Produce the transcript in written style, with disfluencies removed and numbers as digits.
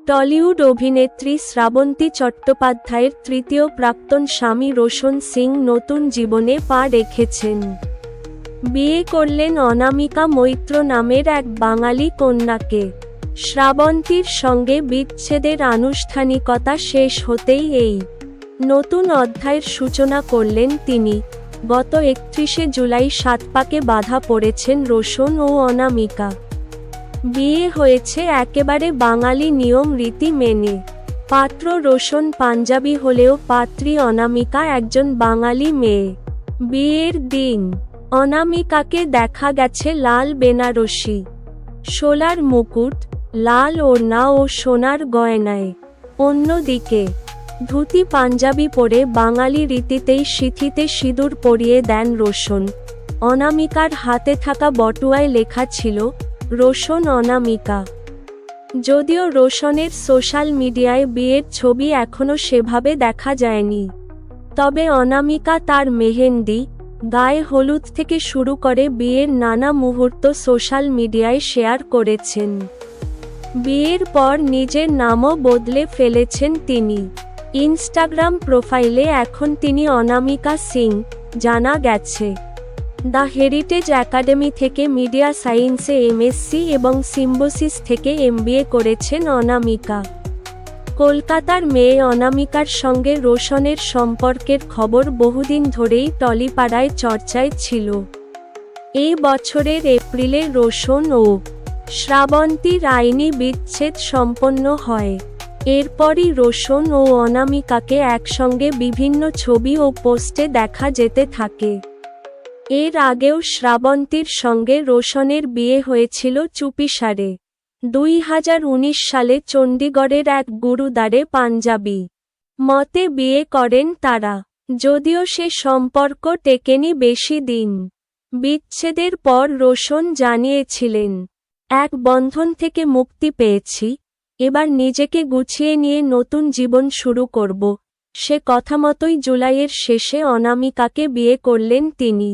Tollywood অভিনেত্রী শ্রাবন্তী চট্টোপাধ্যায়ের তৃতীয় প্রাক্তন স্বামী রোশন সিং নতুন জীবনে পা রেখেছেন। বিয়ে করলেন অনামিকা মৈত্র নামের এক বাঙালি কন্যাকে। শ্রাবন্তীর সঙ্গে বিচ্ছেদের আনুষ্ঠানিকতা শেষ হতেই এই নতুন অধ্যায়ের সূচনা করলেন তিনি। গত 31শে জুলাই সাতপাকে বাঁধা পড়েছেন রোশন ও অনামিকা। বিয়ে হয়েছে একেবারে বাঙালি নিয়ম রীতি মেনে। পাত্র রোশন পাঞ্জাবি হলেও পাত্রী অনামিকা একজন বাঙালি মেয়ে। বিয়ের দিন অনামিকাকে দেখা গেছে লাল বেনারসি, শোলার মুকুট, লাল ওড়না ও সোনার গয়নায়। অন্যদিকে ধুতি পাঞ্জাবি পরে বাঙালি রীতিতেই সিঁথিতে সিঁদুর পরিয়ে দেন রোশন। অনামিকার হাতে থাকা বটুয়ায় লেখা ছিল রোশন অনামিকা। যদিও রোশনের সোশ্যাল মিডিয়ায় বিয়ের ছবি এখনও সেভাবে দেখা যায়নি, তবে অনামিকা তার মেহেন্দি, গায়ে হলুদ থেকে শুরু করে বিয়ের নানা মুহূর্ত সোশ্যাল মিডিয়ায় শেয়ার করেছেন। বিয়ের পর নিজের নামও বদলে ফেলেছেন তিনি। ইনস্টাগ্রাম প্রোফাইলে এখন তিনি অনামিকা সিং জানা গেছে। দ্য হেরিটেজ একাডেমি থেকে মিডিয়া সায়েন্সে এমএসসি এবং সিম্বোসিস থেকে এমবিএ করেছেন অনামিকা। কলকাতার মেয়ে অনামিকার সঙ্গে রোশনের সম্পর্কের খবর বহুদিন ধরেই টলিপাড়ায় চর্চায় ছিল। এই বছরের এপ্রিলে রোশন ও শ্রাবন্তীর আইনি বিচ্ছেদ সম্পন্ন হয়। এরপরই রোশন ও অনামিকাকে একসঙ্গে বিভিন্ন ছবি ও পোস্টে দেখা যেতে থাকে। এর আগেও শ্রাবন্তীর সঙ্গে রোশনের বিয়ে হয়েছিল চুপিসারে। 2019 সালে চণ্ডীগড়ের এক গুরুদ্বারে পাঞ্জাবি মতে বিয়ে করেন তারা। যদিও সে সম্পর্ক টেকেনি বেশি দিন। বিচ্ছেদের পর রোশন জানিয়েছিলেন, এক বন্ধন থেকে মুক্তি পেয়েছি, এবার নিজেকে গুছিয়ে নিয়ে নতুন জীবন শুরু করব। সে কথামতোই জুলাইয়ের শেষে অনামিকাকে বিয়ে করলেন তিনি।